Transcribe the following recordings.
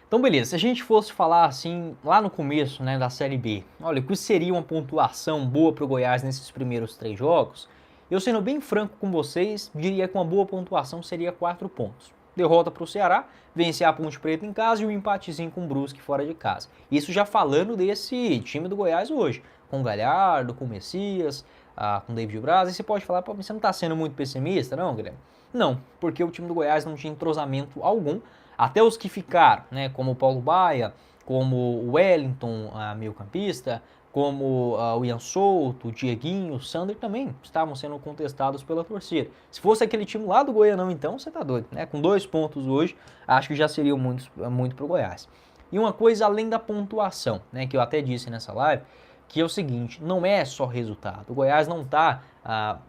Então, beleza, se a gente fosse falar assim, lá no começo, né, da Série B, olha, o que seria uma pontuação boa para o Goiás nesses primeiros 3 jogos? Eu sendo bem franco com vocês, diria que uma boa pontuação seria 4 pontos. Derrota para o Ceará, vencer a Ponte Preta em casa e um empatezinho com o Brusque fora de casa. Isso já falando desse time do Goiás hoje, com o Galhardo, com o Messias, com o David Braz. E você pode falar, você não está sendo muito pessimista, não, Guilherme? Não, porque o time do Goiás não tinha entrosamento algum. Até os que ficaram, né, como o Paulo Baia, como o Wellington, meio-campista, como o Ian Souto, o Dieguinho, o Sander também estavam sendo contestados pela torcida. Se fosse aquele time lá do Goianão, então, você tá doido, né? Com 2 pontos hoje, acho que já seria muito pro Goiás. E uma coisa além da pontuação, né, que eu até disse nessa live, que é o seguinte, não é só resultado. O Goiás não tá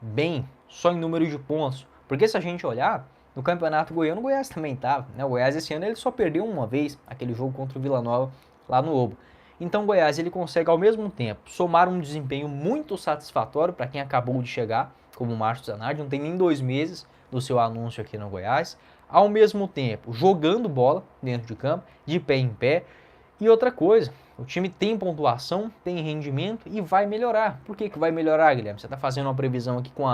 bem só em número de pontos, porque se a gente olhar, no Campeonato Goiano, o Goiás também tá, né? O Goiás esse ano ele só perdeu uma vez, aquele jogo contra o Vila Nova lá no Obo. Então o Goiás ele consegue ao mesmo tempo somar um desempenho muito satisfatório para quem acabou de chegar, como o Márcio Zanardi, não tem nem 2 meses do seu anúncio aqui no Goiás, ao mesmo tempo jogando bola dentro de campo, de pé em pé. E outra coisa, o time tem pontuação, tem rendimento e vai melhorar. Por que vai melhorar, Guilherme? Você está fazendo uma previsão aqui com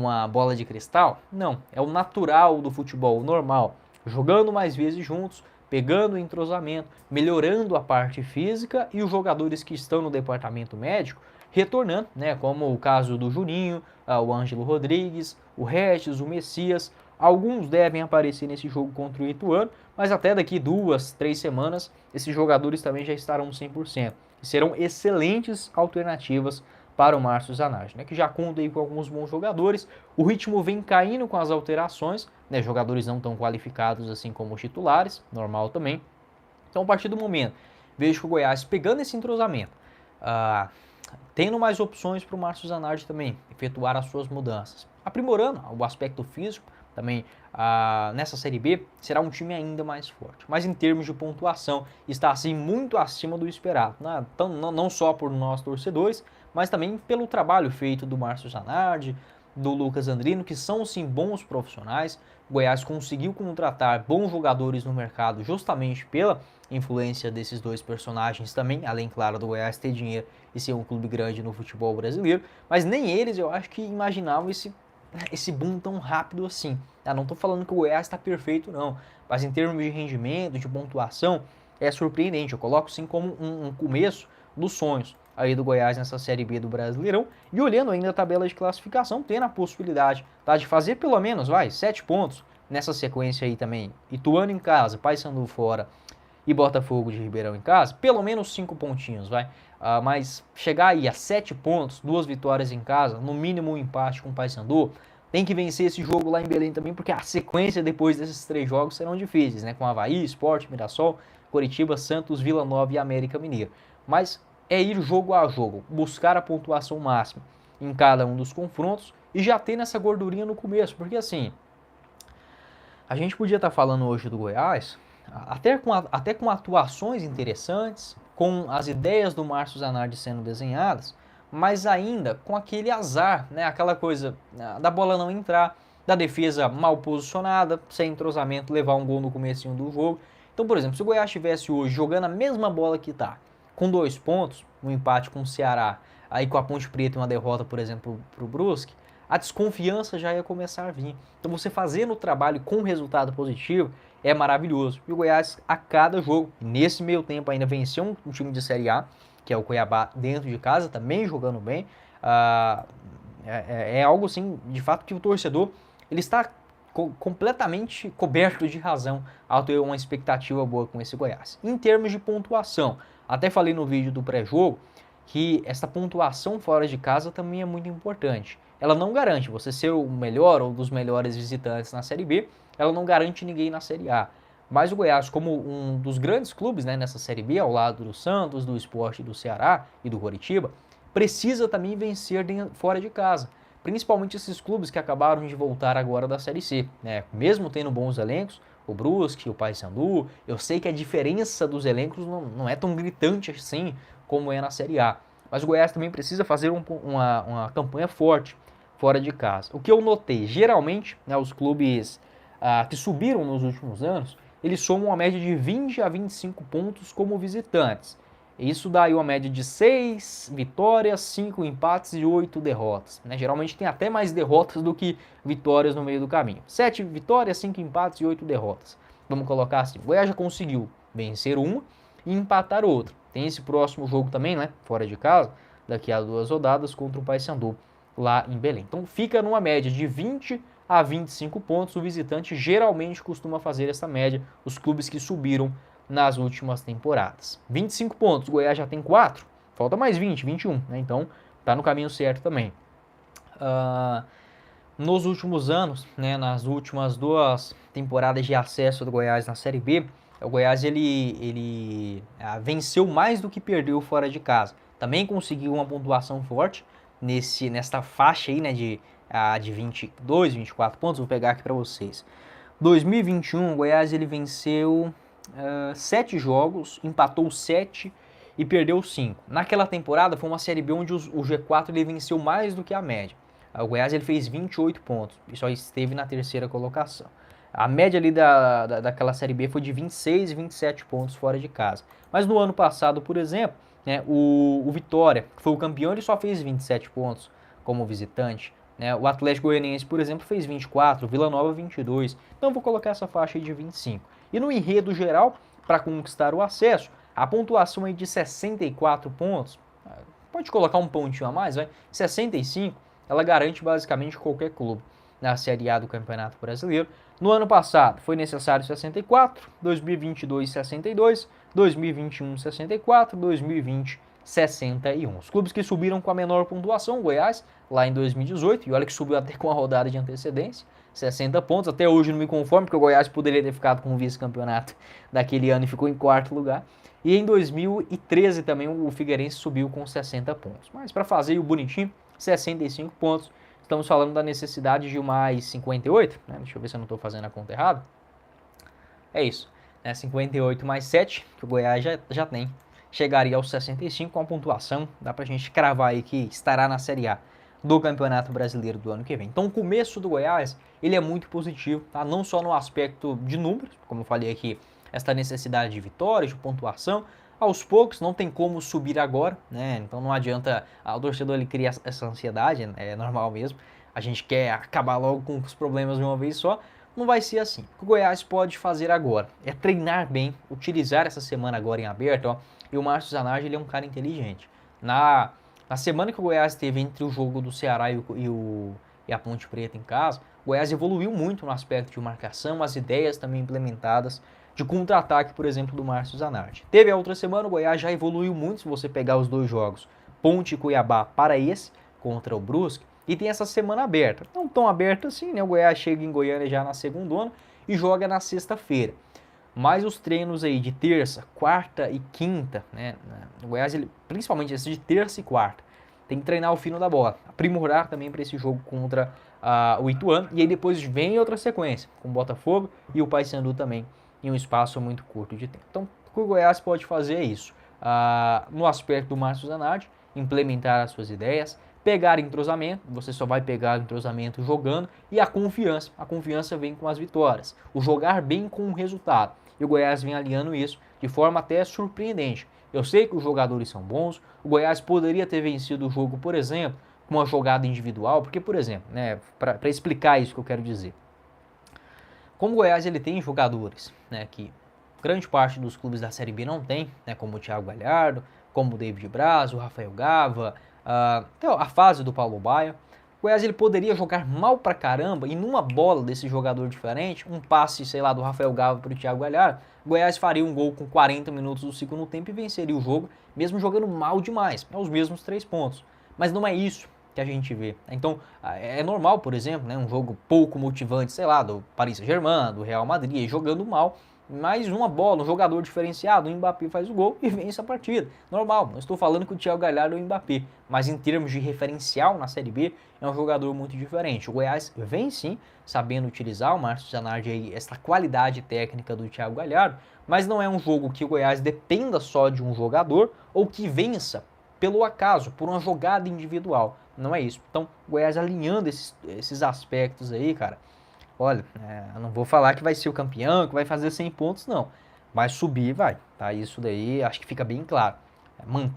a bola de cristal? Não, é o natural do futebol, o normal. Jogando mais vezes juntos, pegando o entrosamento, melhorando a parte física e os jogadores que estão no departamento médico retornando, né? Como o caso do Juninho, o Ângelo Rodrigues, o Regis, o Messias. Alguns devem aparecer nesse jogo contra o Ituano, mas até daqui 2, 3 semanas esses jogadores também já estarão 100%. E serão excelentes alternativas para o Márcio Zanardi, né, que já conta aí com alguns bons jogadores. O ritmo vem caindo com as alterações, né, jogadores não tão qualificados assim como os titulares, normal também. Então, a partir do momento, vejo que o Goiás pegando esse entrosamento, tendo mais opções para o Márcio Zanardi também efetuar as suas mudanças, aprimorando o aspecto físico, também nessa Série B será um time ainda mais forte. Mas em termos de pontuação, está assim muito acima do esperado. Né? Então, não só por nós torcedores, mas também pelo trabalho feito do Márcio Zanardi, do Lucas Andrino, que são sim bons profissionais. O Goiás conseguiu contratar bons jogadores no mercado justamente pela influência desses dois personagens também, além, claro, do Goiás ter dinheiro e ser um clube grande no futebol brasileiro, mas nem eles eu acho que imaginavam esse boom tão rápido assim. Não estou falando que o Goiás está perfeito, não. Mas em termos de rendimento, de pontuação, é surpreendente. Eu coloco sim como um começo dos sonhos aí do Goiás nessa Série B do Brasileirão. E olhando ainda a tabela de classificação, tendo a possibilidade de fazer pelo menos 7 pontos nessa sequência aí também. Ituano em casa, Paysandu fora e Botafogo de Ribeirão em casa, pelo menos 5 pontinhos, mas chegar aí a 7 pontos, 2 vitórias em casa, no mínimo um empate com o Paysandu, tem que vencer esse jogo lá em Belém também, porque a sequência depois desses 3 jogos serão difíceis, né? Com Avaí, Sport, Mirassol, Coritiba, Santos, Vila Nova e América Mineiro. Mas é ir jogo a jogo, buscar a pontuação máxima em cada um dos confrontos e já ter nessa gordurinha no começo, porque assim, a gente podia estar falando hoje do Goiás, até com atuações interessantes, com as ideias do Márcio Zanardi sendo desenhadas, mas ainda com aquele azar, né? Aquela coisa da bola não entrar, da defesa mal posicionada, sem entrosamento, levar um gol no comecinho do jogo. Então, por exemplo, se o Goiás estivesse hoje jogando a mesma bola que está, com 2 pontos, um empate com o Ceará, aí com a Ponte Preta e uma derrota, por exemplo, para o Brusque, a desconfiança já ia começar a vir. Então você fazendo o trabalho com resultado positivo é maravilhoso. E o Goiás, a cada jogo, nesse meio tempo ainda venceu um time de Série A, que é o Cuiabá, dentro de casa, também jogando bem. É algo assim, de fato, que o torcedor ele está completamente coberto de razão ao ter uma expectativa boa com esse Goiás. Em termos de pontuação, até falei no vídeo do pré-jogo que essa pontuação fora de casa também é muito importante. Ela não garante você ser o melhor ou dos melhores visitantes na Série B, ela não garante ninguém na Série A. Mas o Goiás, como um dos grandes clubes, né, nessa Série B, ao lado do Santos, do Sport, do Ceará e do Coritiba, precisa também vencer fora de casa. Principalmente esses clubes que acabaram de voltar agora da Série C. Né? Mesmo tendo bons elencos, o Brusque, o Paysandu, eu sei que a diferença dos elencos não é tão gritante assim como é na Série A. Mas o Goiás também precisa fazer uma campanha forte fora de casa. O que eu notei, geralmente, né, os clubes que subiram nos últimos anos, eles somam uma média de 20 a 25 pontos como visitantes. Isso dá aí uma média de 6 vitórias, 5 empates e 8 derrotas. Né? Geralmente tem até mais derrotas do que vitórias no meio do caminho. 7 vitórias, 5 empates e 8 derrotas. Vamos colocar assim, o Goiás já conseguiu vencer uma e empatar outra. Tem esse próximo jogo também, né, fora de casa, daqui a 2 rodadas contra o Paysandu, lá em Belém. Então fica numa média de 20 a 25 pontos. O visitante geralmente costuma fazer essa média, os clubes que subiram nas últimas temporadas. 25 pontos, o Goiás já tem 4, falta mais 20, 21, né? Então tá no caminho certo também. Nos últimos anos, né, nas últimas 2 temporadas de acesso do Goiás na Série B, o Goiás ele venceu mais do que perdeu fora de casa. Também conseguiu uma pontuação forte nesta faixa aí, né, de 22, 24 pontos. Vou pegar aqui para vocês. 2021, o Goiás ele venceu 7 jogos, empatou 7 e perdeu 5. Naquela temporada foi uma Série B onde o G4 ele venceu mais do que a média. O Goiás ele fez 28 pontos e só esteve na 3ª colocação. A média ali daquela Série B foi de 26 e 27 pontos fora de casa. Mas no ano passado, por exemplo, né, o Vitória, que foi o campeão, ele só fez 27 pontos como visitante. Né? O Atlético Goianiense, por exemplo, fez 24, o Vila Nova 22. Então vou colocar essa faixa aí de 25. E no enredo geral, para conquistar o acesso, a pontuação aí de 64 pontos, pode colocar um pontinho a mais, vai, 65, ela garante basicamente qualquer clube na Série A do Campeonato Brasileiro. No ano passado foi necessário 64, 2022 62, 2021 64, 2020 61. Os clubes que subiram com a menor pontuação, o Goiás, lá em 2018, e olha que subiu até com a rodada de antecedência, 60 pontos. Até hoje não me conformo, porque o Goiás poderia ter ficado com o vice-campeonato daquele ano e ficou em 4º lugar. E em 2013 também o Figueirense subiu com 60 pontos. Mas para fazer o bonitinho, 65 pontos. Estamos falando da necessidade de mais 58, né? Deixa eu ver se eu não estou fazendo a conta errada. É isso, né? 58 mais 7, que o Goiás já tem. Chegaria aos 65 com a pontuação. Dá pra gente cravar aí que estará na Série A do Campeonato Brasileiro do ano que vem. Então o começo do Goiás, ele é muito positivo, tá? Não só no aspecto de números, como eu falei aqui, esta necessidade de vitórias, de pontuação. Aos poucos, não tem como subir agora, né? Então não adianta o torcedor ele criar essa ansiedade, é normal mesmo. A gente quer acabar logo com os problemas de uma vez só. Não vai ser assim. O que o Goiás pode fazer agora é treinar bem, utilizar essa semana agora em aberto, ó. E o Márcio Zanardi, ele é um cara inteligente. Na semana que o Goiás teve entre o jogo do Ceará e a Ponte Preta em casa, o Goiás evoluiu muito no aspecto de marcação, as ideias também implementadas de contra-ataque, por exemplo, do Márcio Zanardi. Teve a outra semana, o Goiás já evoluiu muito, se você pegar os 2 jogos, Ponte e Cuiabá para esse, contra o Brusque, e tem essa semana aberta. Não tão aberta assim, né? O Goiás chega em Goiânia já na segundona e joga na sexta-feira. Mas os treinos aí de terça, quarta e quinta, né? O Goiás, ele, principalmente esse de terça e quarta, tem que treinar o fino da bola, aprimorar também para esse jogo contra o Ituano, e aí depois vem outra sequência, com o Botafogo e o Paysandu também, em um espaço muito curto de tempo. Então, o que o Goiás pode fazer é isso. No aspecto do Márcio Zanardi, implementar as suas ideias, pegar entrosamento, você só vai pegar entrosamento jogando, e a confiança vem com as vitórias, o jogar bem com o resultado. E o Goiás vem alinhando isso de forma até surpreendente. Eu sei que os jogadores são bons, o Goiás poderia ter vencido o jogo, por exemplo, com uma jogada individual, porque, por exemplo, né, para explicar isso que eu quero dizer, como o Goiás ele tem jogadores, né, que grande parte dos clubes da Série B não tem, né, como o Thiago Galhardo, como o David Braz, o Rafael Gava, a fase do Paulo Baia. O Goiás ele poderia jogar mal pra caramba e numa bola desse jogador diferente, um passe, sei lá, do Rafael Gava para o Thiago Galhardo, o Goiás faria um gol com 40 minutos do segundo tempo e venceria o jogo, mesmo jogando mal demais, os mesmos 3 pontos. Mas não é isso que a gente vê. Então, é normal, por exemplo, né, um jogo pouco motivante, sei lá, do Paris Saint-Germain, do Real Madrid, jogando mal, mais uma bola, um jogador diferenciado, o Mbappé faz o gol e vence a partida. Normal, não estou falando que o Thiago Galhardo é o Mbappé, mas em termos de referencial na Série B, é um jogador muito diferente. O Goiás vem sim, sabendo utilizar o Márcio Zanardi aí, essa qualidade técnica do Thiago Galhardo, mas não é um jogo que o Goiás dependa só de um jogador ou que vença pelo acaso, por uma jogada individual. Não é isso. Então, o Goiás alinhando esses aspectos aí, cara, olha, eu não vou falar que vai ser o campeão, que vai fazer 100 pontos, não. Vai subir, vai, tá? Isso daí acho que fica bem claro. Mantendo